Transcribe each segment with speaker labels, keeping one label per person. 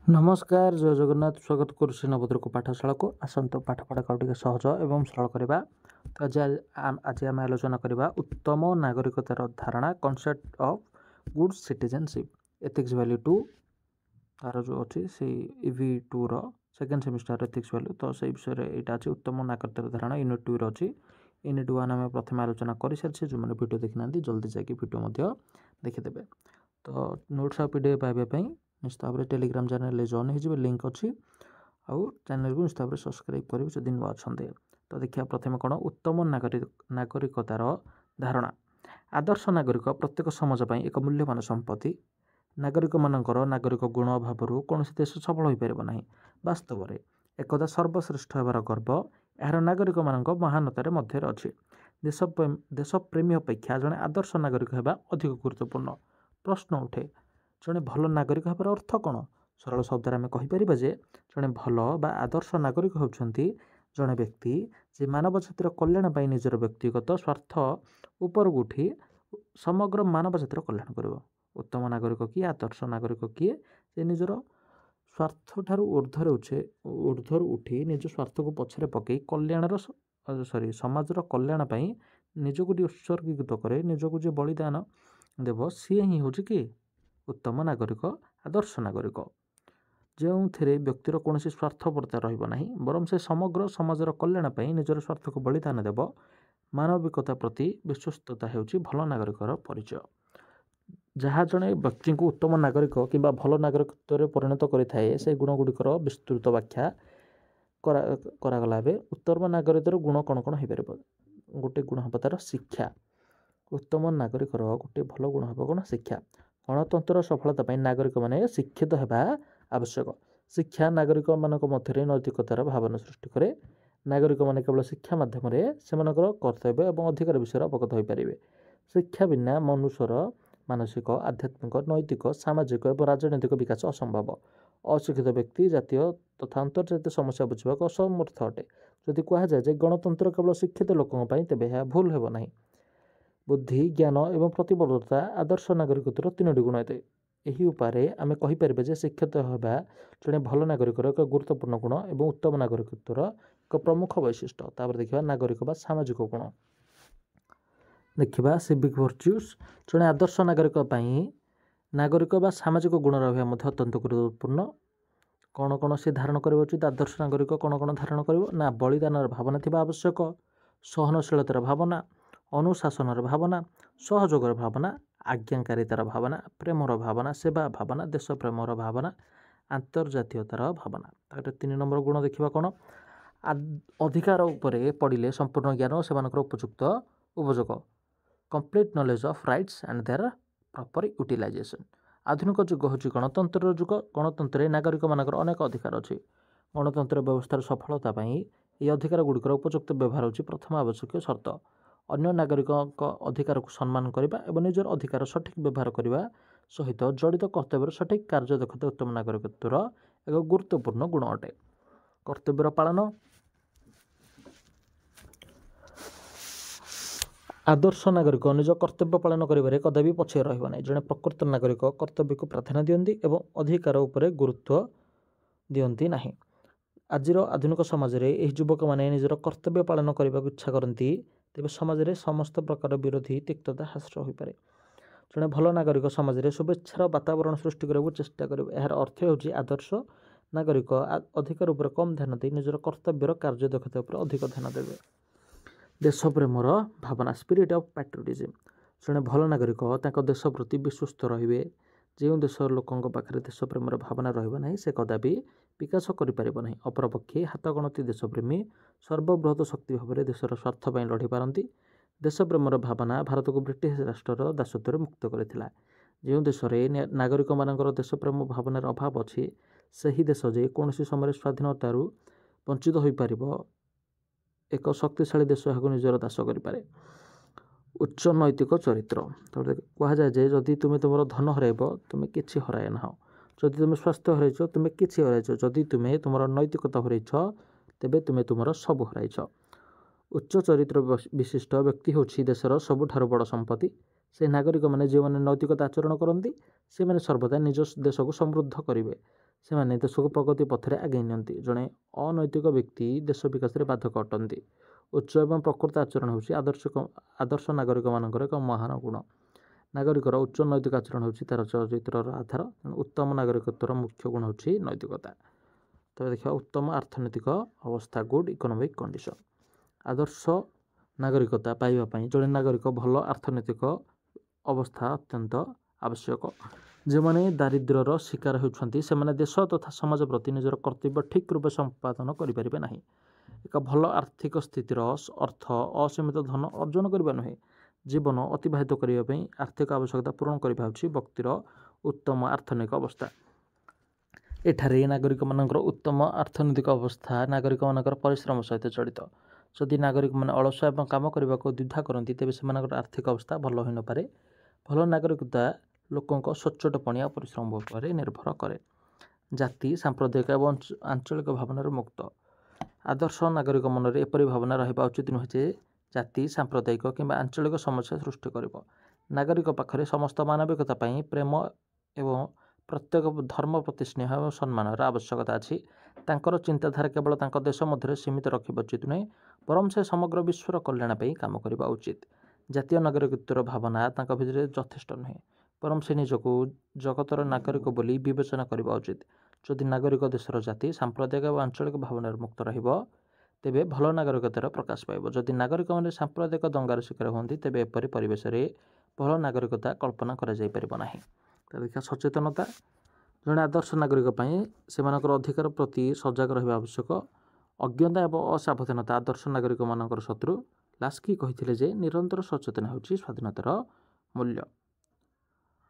Speaker 1: नमस्कार जय जगन्नाथ स्वागत करुच्ची नवोदय पाठशाला को आसत पाठ पढ़ा टे सहज एवं सरल करवा। तो आज आम आलोचना करवा उत्तम नागरिकतार धारणा concept of good citizenship ethics value 2 तार जो अच्छी से इवी 2 रो सेकेंड सेमिस्टर एथिक्स वैल्यू। तो से विषय यहाँ अच्छी उत्तम नागरिकतार धारणा यूनिट 2 अच्छी यूनिट 1 आम प्रथम आलोचना कर सारी जो मैंने वीडियो देखी ना जल्दी जाकि वीडियो देखीदे। तो नोट्स और पीडीएफ पाइबा निश्चित भाव में टेलीग्राम चैनल जॉइन हो लिंक अच्छी आउ चैनल को निश्चित भाव में सब्सक्राइब करेंगे जो दिन अच्छा। तो देखिए प्रथम कौन उत्तम नागरिकतार धारणा। आदर्श नागरिक प्रत्येक समाज पर एक मूल्यवान संपत्ति। नागरिक मानकर नागरिक गुण अभाव कौन देश सफल हो पार ना। वास्तव में एकदा सर्वश्रेष्ठ होबार गर्व यार नागरिक मान महानतार मध्य अच्छी। देशप्रेमी अपेक्षा जड़े आदर्श नागरिक होगा अधिक गुरुत्वपूर्ण। प्रश्न उठे जड़े भल नागरिक होबार अर्थ कौन। सरल शब्द आम कहीपर जे जड़े भल बा आदर्श नागरिक होती जड़े व्यक्ति जे मानव जातिर कल्याण पर निजर व्यक्तिगत स्वार्थ ऊपर उठी समग्र मानव जातिर कल्याण कर। उत्तम नागरिक किए आदर्श नागरिक किए जे निजर स्वार्थ ठार ऊर्ध्वर उठी निज स्वार्थ को पछरे पकई कल्याणर समाजर कल्याण पर निजक उत्सर्गित करे निजक जे बलिदान देव सी ही हूँ कि उत्तम नागरिक। आदर्श नागरिक जो थे व्यक्तिर कौन स्वार्थपरता रहा बरम से समग्र समाजर कल्याण पर निजर स्वार्थ को बलिदान देव मानविकता प्रति विश्वस्तता होची भल नागरिकर परिचय। जहाँ जड़े व्यक्ति को उत्तम नागरिक कि भल नागरिकत्व परिणत करें से गुण गुड़िकर विस्तृत व्याख्या करागला। उत्तम नागरिकर गुण कौन कौन हो पार। गोटे गुण हम तार शिक्षा। उत्तम नागरिकर गोटे भल गुण हम कौन शिक्षा। गणतंत्र सफलता पर नागरिक माने शिक्षित होगा आवश्यक। शिक्षा नागरिक मान मध्य नैतिकतार भावना सृष्टि करे। नागरिक माने केवल शिक्षा माध्यम से कर्तव्य और अधिकार विषय अवगत हो पारे। शिक्षा बिना मनुष्यर मानसिक आध्यात्मिक नैतिक सामाजिक और राजनैतिक विकास असंभव। अशिक्षित व्यक्ति जातीय तथा अंतर्जातीय समस्या बुझा असमर्थ अटे। जदि कहुए गणतंत्र केवल शिक्षित लोकों तेज यह भूल हेब नहीं। बुद्धि ज्ञान एवं प्रतिबद्धता आदर्श नागरिकतार 3टी गुण ये यही उपाय आम कहीपर जे शिक्षित होगा जड़े भल नागरिकर एक गुरुत्वपूर्ण गुण और उत्तम नागरिकतार एक प्रमुख वैशिष्ट्य। तापर देखा नागरिक बा सामाजिक गुण देखा सिविक वर्च्यूज। जड़े आदर्श नागरिक बा सामाजिक गुण रहा अत्यंत गुरुत्वपूर्ण। कौन कौन से धारण कर उचित आदर्श नागरिक कौन कौन धारण कर बलिदान भावना थी आवश्यक। सहनशीलतार भावना अनुशासनर भावना सहयोगर भावना आज्ञाकारितार भावना प्रेमर भावना सेवा भावना देशप्रेमर भावना आंतर्जातीयतार भावना। 3 नंबर गुण देखा कौन अधिकार उपरे पड़े संपूर्ण ज्ञान से उपयुक्त उपयोग complete knowledge of rights and their proper utilisation. आधुनिक युग हूँ गणतंत्र युग। गणतंत्र नागरिक मानकर अनेक अधिकार अच्छी। गणतंत्र व्यवस्थार सफलता ये अधिकार गुड़िकर उपयुक्त व्यवहार होची प्रथम आवश्यक शर्त। अन्य नागरिक अधिकार को सम्मान करने और निजर अधिकार सठिक व्यवहार करने सहित जड़ित कर्तव्य सठिक कार्य दक्षता उत्तम नागरिकत्वर एक गुरुत्वपूर्ण गुण अटे। कर्तव्यर पालन। आदर्श नागरिक निज कर्तव्य पालन करें कदापि पछे रहा नहीं। जड़े प्रकृत नागरिक कर्तव्य को प्राधान्य दियंती एवं अधिकार उपरे गुरुत्व दियंती नहीं। आज आधुनिक समाज में यह युवक मैंने निजर कर्तव्य पालन करने को इच्छा करती तेज समाज में समस्त प्रकार विरोधी तिक्तता ह्रास हो पाए। जड़े भल नागरिक समाज में शुभेच्छार वातावरण सृष्टि करने चेष्टा करें। यार अर्थ होची आदर्श नागरिक अधिकार उपर कम ध्यान दे निजर कर्तव्यर कार्य दक्षता उपर अधिक ध्यान देवे। देशप्रेमर भावना स्पिरिट ऑफ पैट्रियोटिज्म। जड़े भल नागरिक देश प्रति विश्वस्त रे। जो देश लोकों पाखे देशप्रेमर भावना रहा से कदापि विकास करें ना। अपरपक्षे हाथगणती देशप्रेमी सर्वबृहत शक्ति भाव में देशर स्वार्थ पर लड़ी पारती। देशप्रेमर भावना भारत को ब्रिटिश राष्ट्र दासत्व मुक्त करथिला। जो देश में नागरिक मानकर देशप्रेम भावनार अभाव अच्छी से देश जे कौन समय स्वाधीनतार वंचित हो पार एक शक्तिशाली देश यहाँ निजर दास करें। उच्च नैतिक चरित्र। कहुए जे जदि तुम्हें तुम धन हरब तुम्हें किसी हराए ना। जदि तुम्हें स्वास्थ्य हरइच तुम्हें किसी हरइच। जदि तुम्हें तुम नैतिकता हरइच तेबे तुम्हें तुम सब हरइच। उच्च चरित्र विशिष्ट व्यक्ति होछि देशर सबुठारु बड़ संपत्ति। से नागरिक मैंने जो मैंने नैतिकता आचरण करती से मैंने सर्वदा निज देश को समृद्ध करेंगे। ସେମାନେ ଦେଶକୁ ପ୍ରଗତି ପଥରେ ଆଗେଇ ନିଅନ୍ତି। ଜଣେ ଅନୈତିକ ବ୍ୟକ୍ତି ଦେଶ ବିକାଶରେ ବାଧକ ଅଟନ୍ତି। ଉଚ୍ଚ ଏବଂ ପ୍ରକୃତ ଆଚରଣ ହେଉଛି ଆଦର୍ଶ ନାଗରିକମାନଙ୍କର ଏକ ମହାନ ଗୁଣ। ନାଗରିକର ଉଚ୍ଚ ନୈତିକ ଆଚରଣ ହେଉଛି ତା'ର ଚରିତ୍ରର ଆଧାର। ତେଣୁ ଉତ୍ତମ ନାଗରିକତ୍ୱର ମୁଖ୍ୟ ଗୁଣ ହେଉଛି ନୈତିକତା। ତବେ ଦେଖିବା ଉତ୍ତମ ଅର୍ଥନୈତିକ ଅବସ୍ଥା, ଗୁଡ୍ ଇକୋନୋମିକ୍ କଣ୍ଡିସନ୍। ଆଦର୍ଶ ନାଗରିକତା ପାଇବା ପାଇଁ ଜଣେ ନାଗରିକ ଭଲ ଅର୍ଥନୈତିକ ଅବସ୍ଥା ଅତ୍ୟନ୍ତ ଆବଶ୍ୟକ। ଯେଉଁମାନେ ଦାରିଦ୍ର୍ୟର ଶିକାର ହେଉଛନ୍ତି ସେମାନେ ଦେଶ ତଥା ସମାଜ ପ୍ରତି ନିଜର କର୍ତ୍ତବ୍ୟ ଠିକ୍ ରୂପେ ସମ୍ପାଦନ କରିପାରିବେ ନାହିଁ। ଏକ ଭଲ ଆର୍ଥିକ ସ୍ଥିତିର ଅର୍ଥ ଅସୀମିତ ଧନ ଅର୍ଜନ କରିବା ନୁହେଁ, ଜୀବନ ଅତିବାହିତ କରିବା ପାଇଁ ଆର୍ଥିକ ଆବଶ୍ୟକତା ପୂରଣ କରିବା ହେଉଛି ବ୍ୟକ୍ତିର ଉତ୍ତମ ଅର୍ଥନୈତିକ ଅବସ୍ଥା। ଏଠାରେ ନାଗରିକମାନଙ୍କର ଉତ୍ତମ ଅର୍ଥନୈତିକ ଅବସ୍ଥା ନାଗରିକମାନଙ୍କର ପରିଶ୍ରମ ସହିତ ଜଡ଼ିତ। ଯଦି ନାଗରିକମାନେ ଅଳସୁଆ ଏବଂ କାମ କରିବାକୁ ଦ୍ୱିଧା କରନ୍ତି ତେବେ ସେମାନଙ୍କର ଆର୍ଥିକ ଅବସ୍ଥା ଭଲ ହୋଇନପାରେ। ଭଲ ନାଗରିକତା ଲୋକଙ୍କ ସଚ୍ଚୋଟପଣିଆ ପରିଶ୍ରମ ଉପରେ ନିର୍ଭର କରେ। ଜାତି, ସାମ୍ପ୍ରଦାୟିକ ଏବଂ ଆଞ୍ଚଳିକ ଭାବନାରୁ ମୁକ୍ତ। ଆଦର୍ଶ ନାଗରିକ ମନରେ ଏପରି ଭାବନା ରହିବା ଉଚିତ ନୁହେଁ ଯେ ଜାତି, ସାମ୍ପ୍ରଦାୟିକ କିମ୍ବା ଆଞ୍ଚଳିକ ସମସ୍ୟା ସୃଷ୍ଟି କରିବ। ନାଗରିକ ପାଖରେ ସମସ୍ତ ମାନବିକତା ପାଇଁ ପ୍ରେମ ଏବଂ ପ୍ରତ୍ୟେକ ଧର୍ମ ପ୍ରତି ସ୍ନେହ ଏବଂ ସମ୍ମାନର ଆବଶ୍ୟକତା ଅଛି। ତାଙ୍କର ଚିନ୍ତାଧାରା କେବଳ ତାଙ୍କ ଦେଶ ମଧ୍ୟରେ ସୀମିତ ରଖିବା ଉଚିତ ନୁହେଁ, ବରଂ ସେ ସମଗ୍ର ବିଶ୍ୱର କଲ୍ୟାଣ ପାଇଁ କାମ କରିବା ଉଚିତ। ଜାତୀୟ ନାଗରିକତ୍ୱର ଭାବନା ତାଙ୍କ ଭିତରେ ଯଥେଷ୍ଟ ନୁହେଁ, ବରଂ ସେ ନିଜକୁ ଜଗତର ନାଗରିକ ବୋଲି ବିବେଚନା କରିବା ଉଚିତ। ଯଦି ନାଗରିକ ଦେଶର ଜାତି, ସାମ୍ପ୍ରଦାୟିକ ଏବଂ ଆଞ୍ଚଳିକ ଭାବନାରୁ ମୁକ୍ତ ରହିବ ତେବେ ଭଲ ନାଗରିକତାର ପ୍ରକାଶ ପାଇବ। ଯଦି ନାଗରିକମାନେ ସାମ୍ପ୍ରଦାୟିକ ଦଙ୍ଗାର ଶିକାର ହୁଅନ୍ତି ତେବେ ଏପରି ପରିବେଶରେ ଭଲ ନାଗରିକତା କଳ୍ପନା କରାଯାଇପାରିବ ନାହିଁ। ଦେଖିବା ସଚେତନତା। ଜଣେ ଆଦର୍ଶ ନାଗରିକ ପାଇଁ ସେମାନଙ୍କର ଅଧିକାର ପ୍ରତି ସଜାଗ ରହିବା ଆବଶ୍ୟକ। ଅଜ୍ଞତା ଏବଂ ଅସାବଧାନତା ଆଦର୍ଶ ନାଗରିକମାନଙ୍କର ଶତ୍ରୁ। ଲାସ୍କି କହିଥିଲେ ଯେ ନିରନ୍ତର ସଚେତନ ହେଉଛି ସ୍ୱାଧୀନତାର ମୂଲ୍ୟ।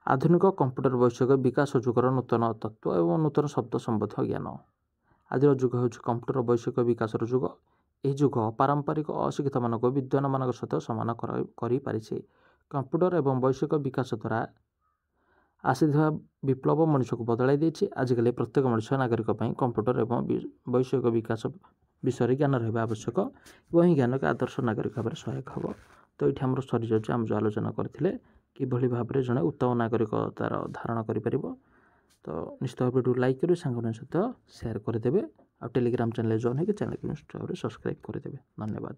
Speaker 1: ଆଧୁନିକ କମ୍ପ୍ୟୁଟର ବୈଷୟିକ ବିକାଶ ଯୁଗର ନୂତନ ତତ୍ତ୍ୱ ଏବଂ ନୂତନ ଶବ୍ଦ ସମ୍ବନ୍ଧୀୟ ଜ୍ଞାନ। ଆଜିର ଯୁଗ ହେଉଛି କମ୍ପ୍ୟୁଟର ବୈଷୟିକ ବିକାଶର ଯୁଗ। ଏହି ଯୁଗ ପାରମ୍ପରିକ ଅଶିକ୍ଷିତମାନଙ୍କୁ ବିଦ୍ୱାନମାନଙ୍କ ସହିତ ସମାନ କରିପାରିଛି। କମ୍ପ୍ୟୁଟର ଏବଂ ବୈଷୟିକ ବିକାଶ ଦ୍ୱାରା ଆସିଥିବା ବିପ୍ଳବ ମଣିଷକୁ ବଦଳାଇ ଦେଇଛି। ଆଜିକାଲି ପ୍ରତ୍ୟେକ ମଣିଷ ନାଗରିକ ପାଇଁ କମ୍ପ୍ୟୁଟର ଏବଂ ବୈଷୟିକ ବିକାଶ ବିଷୟରେ ଜ୍ଞାନ ରହିବା ଆବଶ୍ୟକ ଏବଂ ଏହି ଜ୍ଞାନକୁ ଆଦର୍ଶ ନାଗରିକ ଭାବରେ ସହାୟକ ହେବ। ତ ଏଇଠି ଆମର ସରିଯାଉଛି। ଆମେ ଯେଉଁ ଆଲୋଚନା କରିଥିଲେ କିଭଳି ଭାବରେ ଜଣେ ଉତ୍ତମ ନାଗରିକତାର ଧାରଣ କରିପାରିବ। ତ ନିଶ୍ଚିତ ଭାବରେ ଭିଡ଼ିଓ ଲାଇକ୍ କରିବେ, ସାଙ୍ଗମାନଙ୍କ ସହିତ ସେୟାର କରିଦେବେ ଆଉ ଟେଲିଗ୍ରାମ ଚ୍ୟାନେଲରେ ଜଏନ୍ ହୋଇକି ଚ୍ୟାନେଲକୁ ନିଶ୍ଚିତ ଭାବରେ ସବସ୍କ୍ରାଇବ୍ କରିଦେବେ। ଧନ୍ୟବାଦ।